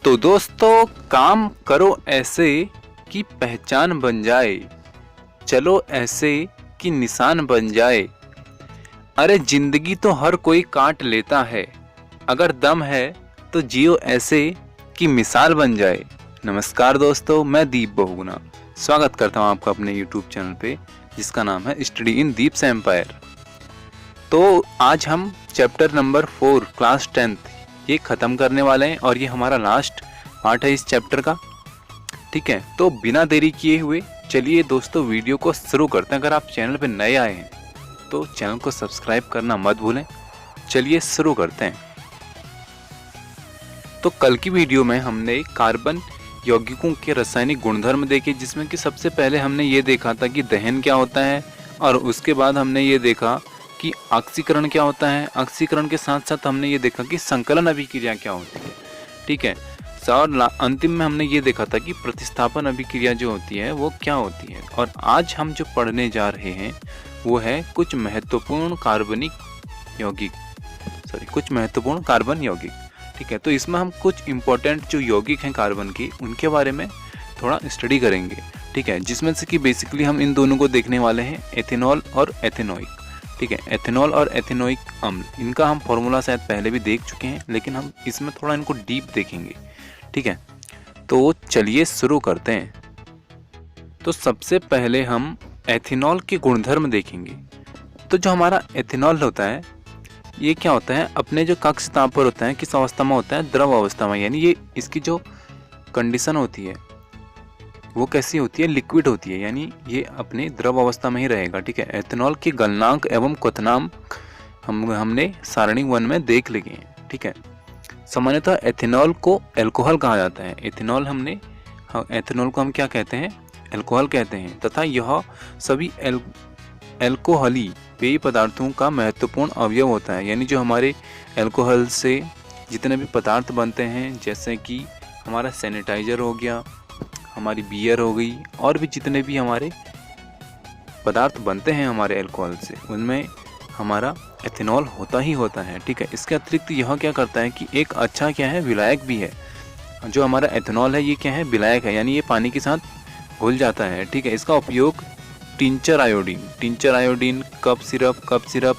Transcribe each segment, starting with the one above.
तो दोस्तों, काम करो ऐसे कि पहचान बन जाए, चलो ऐसे कि निशान बन जाए। अरे जिंदगी तो हर कोई काट लेता है, अगर दम है तो जियो ऐसे कि मिसाल बन जाए। नमस्कार दोस्तों, मैं दीप बहुगुणा स्वागत करता हूं आपका अपने YouTube चैनल पे, जिसका नाम है स्टडी इन दीप्स एम्पायर। तो आज हम चैप्टर नंबर 4 क्लास 10th ये ख़त्म करने वाले हैं और ये हमारा लास्ट पार्ट है इस चैप्टर का। ठीक है, तो बिना देरी किए हुए चलिए दोस्तों वीडियो को शुरू करते हैं। अगर आप चैनल पे नए आए हैं तो चैनल को सब्सक्राइब करना मत भूलें। चलिए शुरू करते हैं। तो कल की वीडियो में हमने कार्बन यौगिकों के रासायनिक गुणधर्म देखे, जिसमें कि सबसे पहले हमने ये देखा था कि दहन क्या होता है, और उसके बाद हमने ये देखा कि ऑक्सीकरण क्या होता है। ऑक्सीकरण के साथ साथ हमने ये देखा कि संकलन अभिक्रिया क्या होती है। ठीक है, और अंतिम में हमने ये देखा था कि प्रतिस्थापन अभिक्रिया जो होती है वो क्या होती है। और आज हम जो पढ़ने जा रहे हैं वो है कुछ महत्वपूर्ण कार्बन यौगिक। ठीक है, तो इसमें हम कुछ इंपॉर्टेंट जो यौगिक हैं कार्बन की, उनके बारे में थोड़ा स्टडी करेंगे। ठीक है, जिसमें से कि बेसिकली हम इन दोनों को देखने वाले हैं, एथेनॉल और एथेनोइक। ठीक है, एथेनॉल और एथेनोइक अम्ल, इनका हम फॉर्मूला शायद पहले भी देख चुके हैं, लेकिन हम इसमें थोड़ा इनको डीप देखेंगे। ठीक है, तो चलिए शुरू करते हैं। तो सबसे पहले हम एथेनॉल के गुणधर्म देखेंगे। तो जो हमारा एथेनॉल होता है, ये क्या होता है, अपने जो कक्ष ताप पर होता है, किस अवस्था में होता है, द्रव अवस्था में। यानी ये इसकी जो कंडीशन होती है वो कैसी होती है, लिक्विड होती है, यानी ये अपने द्रव अवस्था में ही रहेगा। ठीक है, एथेनॉल के गलनांक एवं क्वथनांक हमने सारणी 1 में देख लिए हैं। ठीक है, सामान्यतः एथेनॉल को एल्कोहल कहा जाता है। एथेनॉल को हम क्या कहते हैं, एल्कोहल कहते हैं, तथा यह सभी एल्कोहली पेय पदार्थों का महत्वपूर्ण अवयव होता है। यानी जो हमारे एल्कोहल से जितने भी पदार्थ बनते हैं, जैसे कि हमारा सैनिटाइजर हो गया, हमारी बियर हो गई, और भी जितने भी हमारे पदार्थ बनते हैं हमारे एल्कोहल से, उनमें हमारा एथेनॉल होता ही होता है। ठीक है, इसके अतिरिक्त यह क्या करता है कि एक अच्छा क्या है, विलायक भी है। जो हमारा एथेनॉल है ये क्या है, विलायक है, यानी ये पानी के साथ घुल जाता है। ठीक है, इसका उपयोग टिंचर आयोडीन, कफ सिरप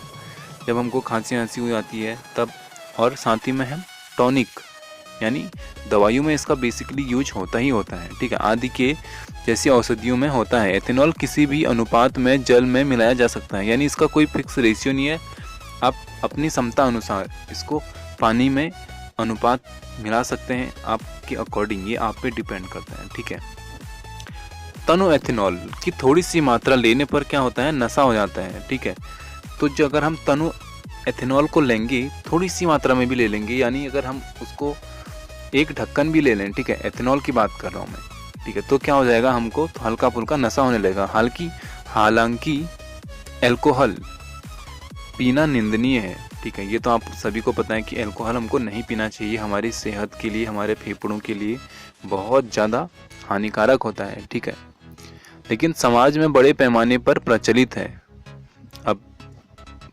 जब हमको खांसी हो जाती है तब, और साथ ही में हम टॉनिक यानी दवाइयों में इसका बेसिकली यूज होता ही होता है। ठीक है, आदि के जैसी औषधियों में होता है। एथेनॉल किसी भी अनुपात में जल में मिलाया जा सकता है, यानी इसका कोई फिक्स रेशियो नहीं है। आप अपनी क्षमता अनुसार इसको पानी में अनुपात मिला सकते हैं, आपके अकॉर्डिंग, ये आप पे डिपेंड करता है। ठीक है, तनु एथेनॉल की थोड़ी सी मात्रा लेने पर क्या होता है, नशा हो जाता है। ठीक है, तो जो अगर हम तनु एथेनॉल को लेंगे, थोड़ी सी मात्रा में भी ले लेंगे, यानी अगर हम उसको एक ढक्कन भी ले लें, ठीक है, एथेनॉल की बात कर रहा हूँ मैं, ठीक है, तो क्या हो जाएगा, हमको तो हल्का फुल्का नशा होने लगेगा। हालांकि एल्कोहल पीना निंदनीय है। ठीक है, ये तो आप सभी को पता है कि एल्कोहल हमको नहीं पीना चाहिए, हमारी सेहत के लिए, हमारे फेफड़ों के लिए बहुत ज़्यादा हानिकारक होता है। ठीक है, लेकिन समाज में बड़े पैमाने पर प्रचलित है। अब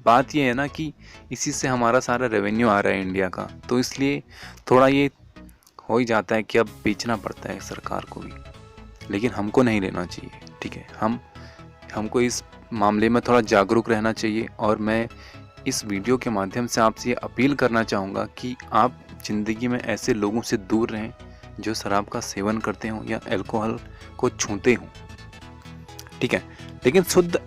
बात ये है ना कि इसी से हमारा सारा रेवेन्यू आ रहा है इंडिया का, तो इसलिए थोड़ा ये हो ही जाता है कि अब बेचना पड़ता है सरकार को भी, लेकिन हमको नहीं लेना चाहिए। ठीक है, हमको इस मामले में थोड़ा जागरूक रहना चाहिए। और मैं इस वीडियो के माध्यम से आपसे ये अपील करना चाहूँगा कि आप ज़िंदगी में ऐसे लोगों से दूर रहें जो शराब का सेवन करते हों या अल्कोहल को छूते हों। ठीक है, लेकिन शुद्ध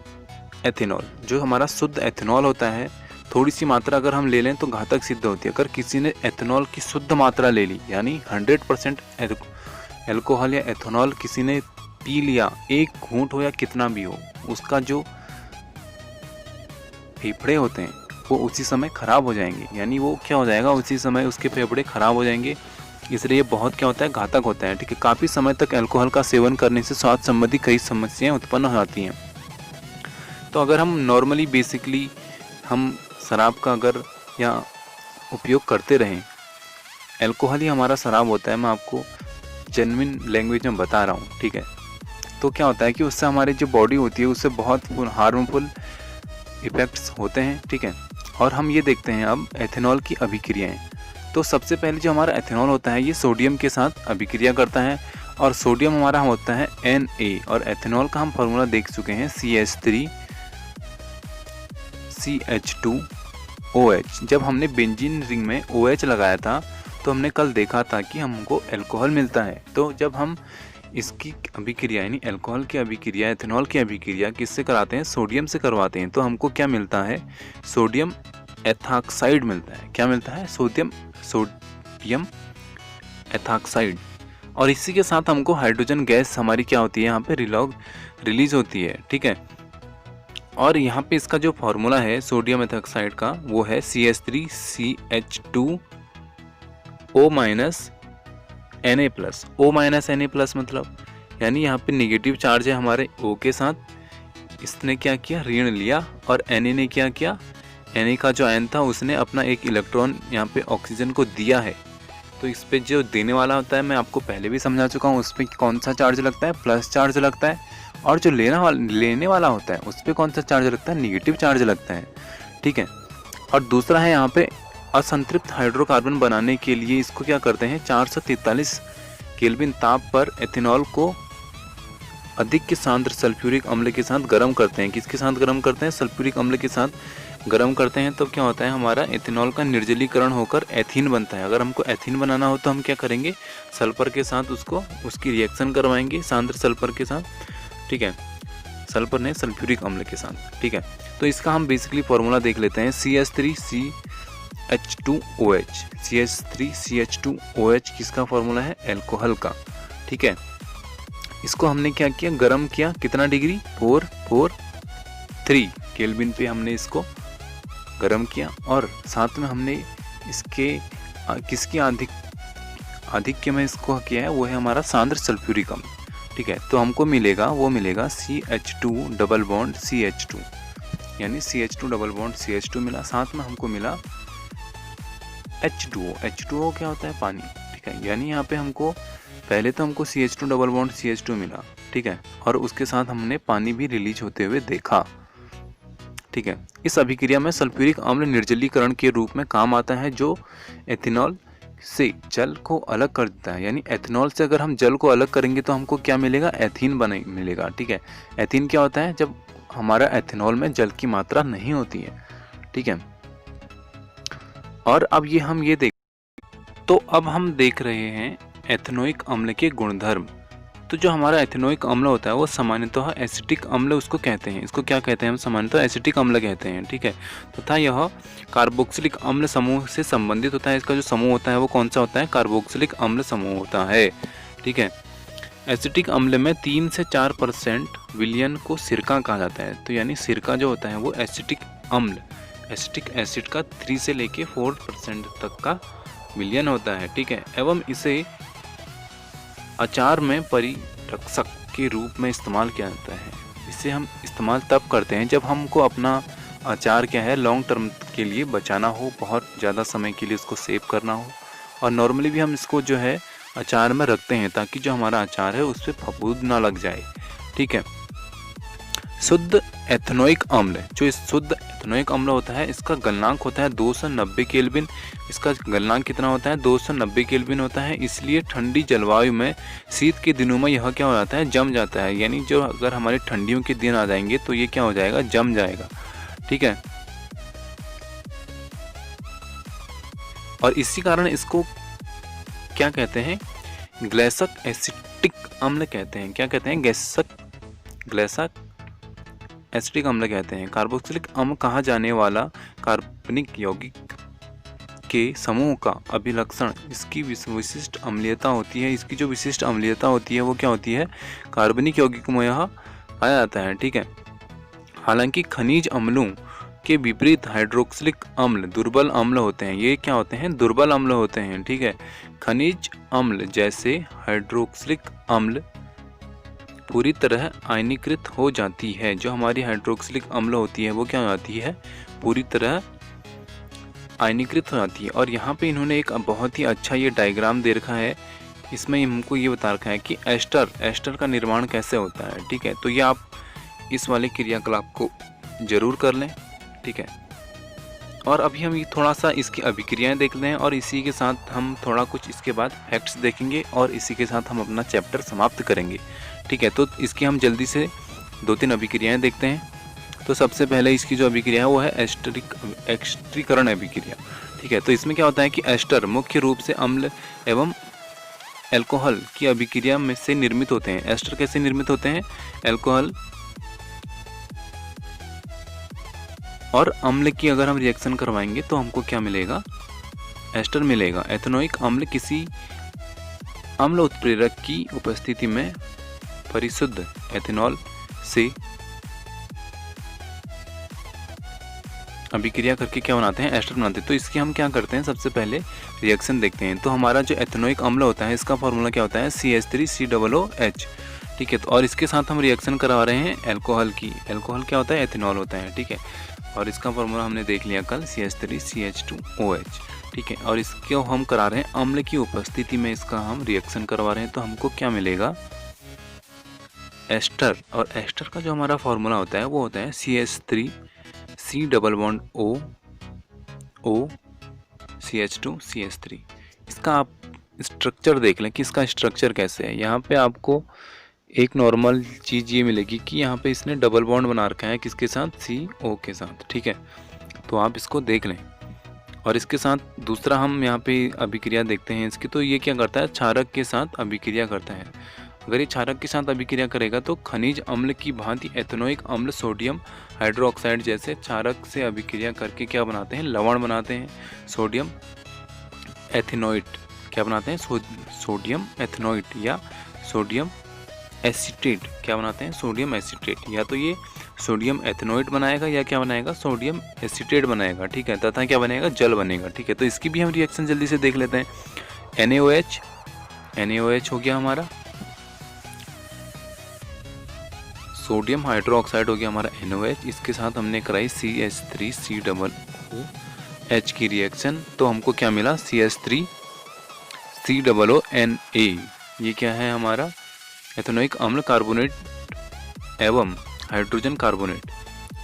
एथेनॉल, जो हमारा शुद्ध एथेनॉल होता है, थोड़ी सी मात्रा अगर हम ले लें तो घातक सिद्ध होती है। अगर किसी ने एथेनॉल की शुद्ध मात्रा ले ली, यानी 100% एल्कोहल या एथेनॉल किसी ने पी लिया, एक घूंट हो या कितना भी हो, उसका जो फेफड़े होते हैं वो उसी समय खराब हो जाएंगे। यानी वो क्या हो जाएगा, उसी समय उसके फेफड़े खराब हो जाएंगे। इसलिए ये बहुत क्या होता है, घातक होता है। ठीक है, काफ़ी समय तक अल्कोहल का सेवन करने से स्वास्थ्य संबंधी कई समस्याएं उत्पन्न हो जाती हैं। तो अगर हम नॉर्मली बेसिकली हम शराब का अगर या उपयोग करते रहें, अल्कोहल ही हमारा शराब होता है, मैं आपको जेन्युइन लैंग्वेज में बता रहा हूँ। ठीक है, तो क्या होता है कि उससे हमारी जो बॉडी होती है उससे बहुत हार्मफुल इफ़ेक्ट्स होते हैं। ठीक है, और हम ये देखते हैं अब एथेनॉल की अभिक्रियाएं। तो सबसे पहले जो हमारा एथेनॉल होता है ये सोडियम के साथ अभिक्रिया करता है और सोडियम हमारा होता है Na और एथेनॉल का हम फार्मूला देख चुके हैं CH3CH2OH। जब हमने बेंजीन रिंग में OH लगाया था तो हमने कल देखा था कि हमको अल्कोहल मिलता है। तो जब हम इसकी अभिक्रिया यानी अल्कोहल की अभिक्रिया, एथेनॉल की अभिक्रिया किससे कराते हैं? सोडियम से करवाते हैं। तो हमको क्या मिलता है? सोडियम एथॉक्साइड मिलता है। क्या मिलता है? Sodium ethoxide. और इसी के साथ हमको हाइड्रोजन गैस हमारी क्या होती है? यहाँ पे रिलीज होती है। ठीक है, और यहाँ पे इसका जो फॉर्मूला है सोडियम एथॉक्साइड का वो है CH3CH2O- Na+। O-Na+ मतलब यानी यहाँ पे नेगेटिव चार्ज है हमारे O के साथ, इसने क्या किया? ऋण लिया। और Na ने क्या किया? Na का जो आयन था उसने अपना एक इलेक्ट्रॉन यहाँ पे ऑक्सीजन को दिया है। तो इस पे जो देने वाला होता है मैं आपको पहले भी समझा चुका हूँ, उस पर कौन सा चार्ज लगता है? प्लस चार्ज लगता है। और जो लेने वाला होता है उस पर कौन सा चार्ज लगता है? निगेटिव चार्ज लगता है। ठीक है, और दूसरा है यहाँ पे असंतृप्त हाइड्रोकार्बन बनाने के लिए इसको क्या करते हैं? 443 केल्विन ताप पर एथेनॉल को अधिक के सांद्र सल्फ्यूरिक अम्ल के साथ गर्म करते हैं। किसके साथ गर्म करते हैं? सल्फ्यूरिक अम्ल के साथ गर्म करते हैं। तो क्या होता है? हमारा एथेनॉल का निर्जलीकरण होकर एथीन बनता है। अगर हमको एथीन बनाना हो तो हम क्या करेंगे? सल्फर के साथ उसकी रिएक्शन करवाएंगे सांद्र सल्फर के साथ। ठीक है, सल्फर ने सल्फ्यूरिक अम्ल के साथ। ठीक है, तो इसका हम बेसिकली फॉर्मूला देख लेते हैं CH3CH2OH। CH3CH2OH किसका फॉर्मूला है? अल्कोहल का। ठीक है, इसको हमने क्या किया? गर्म किया। कितना डिग्री? 443 केल्विन पे हमने इसको गर्म किया। और साथ में हमने किसकी आधिक्य में इसको किया है? वो है हमारा सांद्र सल्फ्यूरिक अम्ल। ठीक है, तो हमको मिलेगा CH2 यानी CH2 मिला। साथ में हमको मिला H2O क्या होता है? पानी। ठीक है, यानी यहाँ पे हमको पहले तो हमको CH2 मिला। ठीक है, और उसके साथ हमने पानी भी रिलीज होते हुए देखा। ठीक है, इस अभिक्रिया में सल्फ्यूरिक अम्ल निर्जलीकरण के रूप में काम आता है जो एथेनॉल से जल को अलग कर देता है। यानी एथेनॉल से अगर हम जल को अलग करेंगे तो हमको क्या मिलेगा? एथीन मिलेगा। ठीक है, एथीन क्या होता है? जब हमारा एथेनॉल में जल की मात्रा नहीं होती है। ठीक है, और अब हम देख रहे हैं एथेनोइक अम्ल के गुणधर्म। तो जो हमारा एथेनोइक अम्ल होता है वो सामान्यतः एसिटिक अम्ल उसको कहते हैं। इसको क्या कहते हैं? हम सामान्यतः एसिटिक अम्ल कहते हैं। ठीक है, तथा यह कार्बोक्सिलिक अम्ल समूह से संबंधित होता है। इसका जो समूह होता है वो कौन सा होता है? कार्बोक्सिलिक अम्ल समूह होता है। ठीक है, एसिटिक अम्ल में 3 से 4% विलयन को सिरका कहा जाता है। तो यानी सिरका जो होता है वो एसिटिक एसिड का 3 से लेके 4% तक का विलयन होता है। ठीक है, एवं इसे अचार में परिरक्षक के रूप में इस्तेमाल किया जाता है। इसे हम इस्तेमाल तब करते हैं जब हमको अपना अचार क्या है? लॉन्ग टर्म के लिए बचाना हो, बहुत ज़्यादा समय के लिए उसको सेव करना हो। और नॉर्मली भी हम इसको जो है अचार में रखते हैं ताकि जो हमारा अचार है उस पर फफूंद ना लग जाए। ठीक है, शुद्ध एथेनोइक अम्ल, जो शुद्ध एथेनोइक अम्ल होता है इसका गलनांक होता है 290 केल्विन। इसका गलनांक कितना होता है? 290 केल्विन होता है। इसलिए ठंडी जलवायु में शीत के दिनों में यह क्या हो जाता है? जम जाता है। यानी जो अगर हमारे ठंडियों के दिन आ जाएंगे तो ये क्या हो जाएगा? जम जाएगा। ठीक है, और इसी कारण इसको क्या कहते हैं? ग्लेसक एसिटिक अम्ल कहते हैं। क्या कहते हैं? ग्लेसक एसिटिक अम्ल कहते हैं। कार्बोक्सिलिक अम्ल कहा जाने वाला कार्बनिक यौगिक के समूह का अभिलक्षण इसकी विशिष्ट अम्लीयता होती है। इसकी जो विशिष्ट अम्लीयता होती है वो क्या होती है? कार्बनिक यौगिक में यह पाया जाता है। ठीक है, हालांकि खनिज अम्लों के विपरीत हाइड्रोक्सिलिक अम्ल दुर्बल अम्ल होते हैं। ये क्या होते हैं? दुर्बल अम्ल होते हैं। ठीक है, खनिज अम्ल जैसे हाइड्रोक्सिलिक अम्ल पूरी तरह आयनीकृत हो जाती है। जो हमारी हाइड्रोक्सिलिक अम्ल होती है वो क्या हो जाती है? पूरी तरह आयनीकृत हो जाती है। और यहाँ पे इन्होंने एक बहुत ही अच्छा ये डायग्राम दे रखा है। इसमें हमको ये बता रखा है कि एस्टर का निर्माण कैसे होता है। ठीक है, तो ये आप इस वाले क्रियाकलाप को जरूर कर लें। ठीक है, और अभी हम ये थोड़ा सा इसकी अभिक्रियाएं देख लें और इसी के साथ हम थोड़ा कुछ इसके बाद फैक्ट्स देखेंगे और इसी के साथ हम अपना चैप्टर समाप्त करेंगे। ठीक है, तो इसकी हम जल्दी से 2-3 अभिक्रियाएं देखते हैं। तो सबसे पहले इसकी जो अभिक्रिया है वो है एस्टरीकरण अभिक्रिया। ठीक है, तो इसमें क्या होता है कि एस्टर मुख्य रूप से अम्ल एवं अल्कोहल की अभिक्रिया में से निर्मित होते हैं। एस्टर कैसे निर्मित होते हैं? अल्कोहल और अम्ल की अगर हम रिएक्शन करवाएंगे तो हमको क्या मिलेगा? एस्टर मिलेगा। एथेनोइक अम्ल किसी अम्ल उत्प्रेरक की उपस्थिति में परिशुद्ध एथेनॉल से अभिक्रिया करके क्या बनाते हैं? एस्टर बनाते हैं। तो इसकी हम क्या करते हैं? सबसे पहले रिएक्शन देखते हैं। तो हमारा जो एथेनोइक अम्ल होता है इसका फॉर्मूला क्या होता है? CH3COOH। ठीक है, तो और इसके साथ हम रिएक्शन करवा रहे हैं अल्कोहल की। अल्कोहल क्या होता है? एथेनॉल होता है। ठीक है, और इसका फॉर्मूला हमने देख लिया कल, CH3CH2OH। ठीक है, और इसको हम करा रहे हैं अम्ल की उपस्थिति में, इसका हम रिएक्शन करवा रहे हैं। तो हमको क्या मिलेगा? एस्टर। और एस्टर का जो हमारा फॉर्मूला होता है वो होता है CH3COOCH2CH3। इसका आप स्ट्रक्चर देख लें कि इसका स्ट्रक्चर कैसे है। यहाँ पे आपको एक नॉर्मल चीज़ ये मिलेगी कि यहाँ पे इसने डबल बॉन्ड बना रखा है, किसके साथ? CO के साथ। ठीक है, तो आप इसको देख लें। और इसके साथ दूसरा हम यहाँ पे अभिक्रिया देखते हैं इसकी। तो ये क्या करता है? क्षारक के साथ अभिक्रिया करता है। अगर ये क्षारक के साथ अभिक्रिया करेगा तो खनिज अम्ल की भांति एथेनोइक अम्ल सोडियम हाइड्रोक्साइड जैसे क्षारक से अभिक्रिया करके क्या बनाते हैं? लवण बनाते हैं। सोडियम एथेनोइट क्या बनाते हैं? सोडियम एथेनोइट या सोडियम एसीटेट क्या बनाते हैं? Sodium acetate. या तो ये सोडियम एथेनोइट बनाएगा या क्या बनाएगा? सोडियम एसीटेट बनाएगा। ठीक है, तथा क्या बनेगा? जल बनेगा। ठीक है, तो इसकी भी हम रिएक्शन जल्दी से देख लेते हैं। NaOH हो गया हमारा, सोडियम हाइड्रोक्साइड हो गया हमारा NaOH। इसके साथ हमने कराई CH3COOH की रिएक्शन। तो हमको क्या मिला? CH3COONA। ये क्या है हमारा? एथेनोइक अम्ल कार्बोनेट एवं हाइड्रोजन कार्बोनेट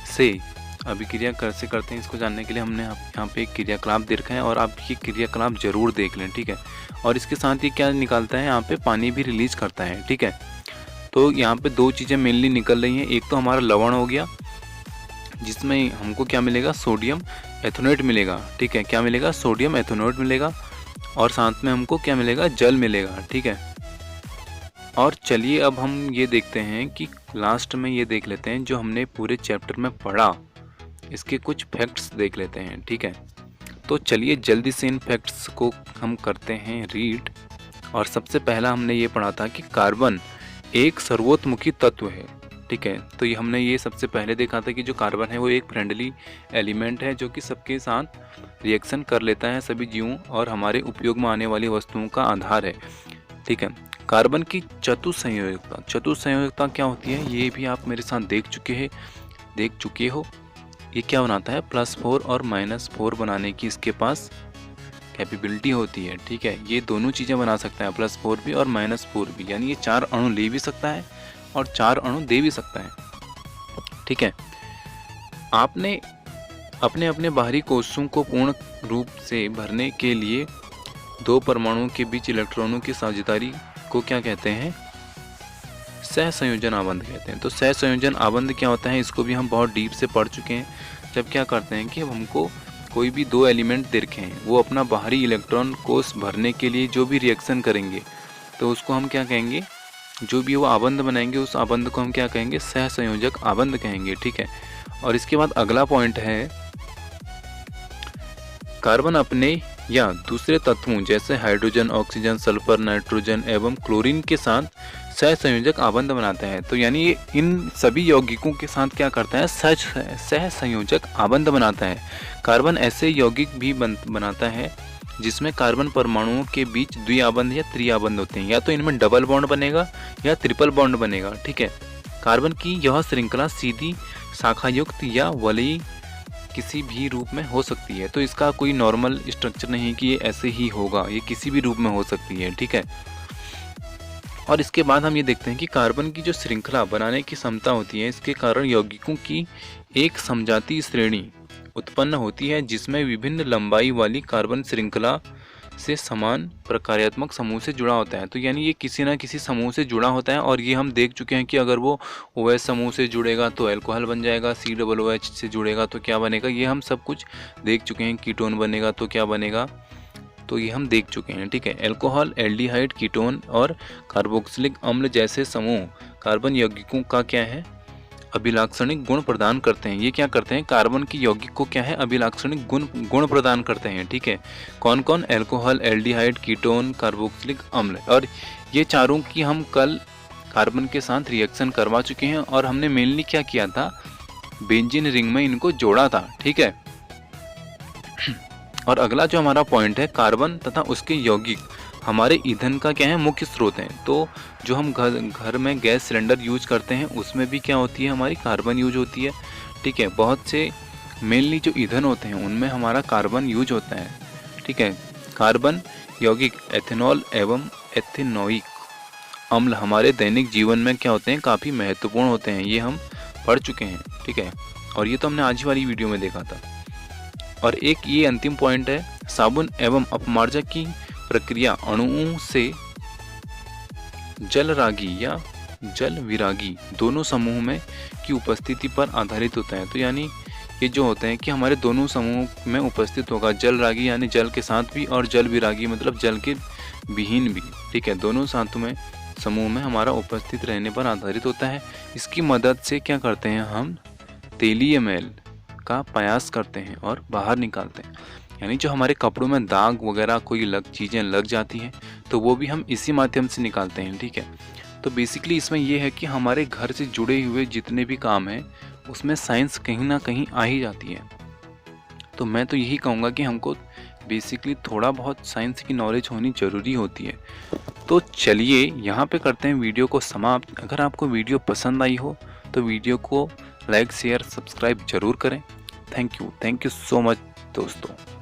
से अभिक्रिया कैसे करते हैं इसको जानने के लिए हमने यहाँ पे एक क्रियाकलाप दे रखा है और आप ये क्रियाकलाप जरूर देख लें। ठीक है, और इसके साथ ही क्या निकालता है? यहाँ पे पानी भी रिलीज करता है। ठीक है, तो यहाँ पे 2 चीज़ें मेनली निकल रही हैं। एक तो हमारा लवण हो गया जिसमें हमको क्या मिलेगा? सोडियम एथेनोइट मिलेगा। ठीक है, क्या मिलेगा? सोडियम एथेनोइट मिलेगा। और साथ में हमको क्या मिलेगा? जल मिलेगा। ठीक है, और चलिए अब हम ये देखते हैं कि लास्ट में ये देख लेते हैं जो हमने पूरे चैप्टर में पढ़ा, इसके कुछ फैक्ट्स देख लेते हैं। ठीक है, तो चलिए जल्दी से इन फैक्ट्स को हम करते हैं रीड। और सबसे पहला हमने ये पढ़ा था कि कार्बन एक सर्वोत्मुखी तत्व है। ठीक है, तो ये हमने ये सबसे पहले देखा था कि जो कार्बन है वो एक फ्रेंडली एलिमेंट है जो कि सबके साथ रिएक्शन कर लेता है, सभी जीवों और हमारे उपयोग में आने वाली वस्तुओं का आधार है। ठीक है, कार्बन की चतुसंयोजकता क्या होती है ये भी आप मेरे साथ देख चुके हो। ये क्या बनाता है? +4 और -4 बनाने की इसके पास कैपेबिलिटी होती है। ठीक है, ये दोनों चीज़ें बना सकता है, +4 भी और -4 भी, यानी ये 4 अणु ले भी सकता है और 4 अणु दे भी सकता है। ठीक है, आपने अपने अपने बाहरी कोशों को पूर्ण रूप से भरने के लिए 2 परमाणुओं के बीच इलेक्ट्रॉनों की साझेदारी को क्या कहते हैं? सहसंयोजन आबंध कहते हैं। तो सहसंयोजन आबंध क्या होता है इसको भी हम बहुत डीप से पढ़ चुके हैं। जब क्या करते हैं कि हमको कोई भी 2 एलिमेंट दे रखे हैं, वो अपना बाहरी इलेक्ट्रॉन कोश भरने के लिए जो भी रिएक्शन करेंगे तो उसको हम क्या कहेंगे? जो भी वो आबंध बनाएंगे उस आबंध को हम क्या कहेंगे? सहसंयोजक आबंध कहेंगे। ठीक है, और इसके बाद अगला पॉइंट है कार्बन अपने या दूसरे तत्वों जैसे हाइड्रोजन, ऑक्सीजन, सल्फर, नाइट्रोजन एवं क्लोरीन के साथ सहसंयोजक आबंध बनाता है। तो यानी ये इन सभी यौगिकों के साथ क्या करता है? सहसंयोजक आबंध बनाता है। कार्बन ऐसे यौगिक भी बनाता है जिसमें कार्बन परमाणुओं के बीच द्विआबंध या त्रिआबंध होते हैं, या तो इनमें डबल बॉन्ड बनेगा या ट्रिपल बॉन्ड बनेगा। ठीक है, कार्बन की यह श्रृंखला सीधी शाखायुक्त या वलयी किसी भी रूप में हो सकती है। तो इसका कोई नॉर्मल स्ट्रक्चर नहीं कि ये ऐसे ही होगा, ये किसी भी रूप में हो सकती है। ठीक है, और इसके बाद हम ये देखते हैं कि कार्बन की जो श्रृंखला बनाने की क्षमता होती है इसके कारण यौगिकों की एक समजातीय श्रेणी उत्पन्न होती है जिसमें विभिन्न लंबाई वाली कार्बन श्रृंखला से समान प्रकार्यात्मक समूह से जुड़ा होता है। तो यानी ये किसी ना किसी समूह से जुड़ा होता है, और ये हम देख चुके हैं कि अगर वो OH समूह से जुड़ेगा तो अल्कोहल बन जाएगा, COOH से जुड़ेगा तो क्या बनेगा, ये हम सब कुछ देख चुके हैं। कीटोन बनेगा तो क्या बनेगा, तो ये हम देख चुके हैं। ठीक है, अल्कोहल, एल्डिहाइड, कीटोन और कार्बोक्सिलिक अम्ल जैसे समूह कार्बन यौगिकों का क्या है, अभिलाक्षणिक गुण प्रदान करते हैं। ये क्या करते हैं, कार्बन की यौगिक को क्या है, अभिलाक्षणिक गुण प्रदान करते हैं। ठीक है, कौन कौन, अल्कोहल, एल्डिहाइड, कीटोन, कार्बोक्सिलिक अम्ल। और ये चारों की हम कल कार्बन के साथ रिएक्शन करवा चुके हैं, और हमने मेनली क्या किया था, बेंजीन रिंग में इनको जोड़ा था। ठीक है, और अगला जो हमारा पॉइंट है, कार्बन तथा उसके यौगिक हमारे ईंधन का क्या है, मुख्य स्रोत हैं। तो जो हम घर में गैस सिलेंडर यूज करते हैं उसमें भी क्या होती है, हमारी कार्बन यूज होती है। ठीक है, बहुत से मेनली जो ईंधन होते हैं उनमें हमारा कार्बन यूज होता है। ठीक है, कार्बन यौगिक एथेनॉल एवं एथेनोइक अम्ल हमारे दैनिक जीवन में क्या होते हैं, काफ़ी महत्वपूर्ण होते हैं। ये हम पढ़ चुके हैं। ठीक है, और ये तो हमने आज ही वाली वीडियो में देखा था। और एक ये अंतिम पॉइंट है, साबुन एवं अपमार्जक की प्रक्रिया अणुओं से जलरागी या जल विरागी दोनों समूह में की उपस्थिति पर आधारित होता है। तो यानी ये जो होते हैं कि हमारे दोनों समूह में उपस्थित होगा, जलरागी यानी जल के साथ भी, और जल विरागी मतलब जल के विहीन भी। ठीक है, दोनों साथों में समूह में हमारा उपस्थित रहने पर आधारित होता है। इसकी मदद से क्या करते हैं, हम तेलीय मैल का प्रयास करते हैं और बाहर निकालते हैं। यानी जो हमारे कपड़ों में दाग वगैरह कोई चीज़ें लग जाती हैं तो वो भी हम इसी माध्यम से निकालते हैं। ठीक है, तो बेसिकली इसमें ये है कि हमारे घर से जुड़े हुए जितने भी काम हैं उसमें साइंस कहीं ना कहीं आ ही जाती है। तो मैं तो यही कहूँगा कि हमको बेसिकली थोड़ा बहुत साइंस की नॉलेज होनी ज़रूरी होती है। तो चलिए यहाँ पे करते हैं वीडियो को समाप्त। अगर आपको वीडियो पसंद आई हो तो वीडियो को लाइक, शेयर, सब्सक्राइब जरूर करें। थैंक यू सो मच दोस्तों।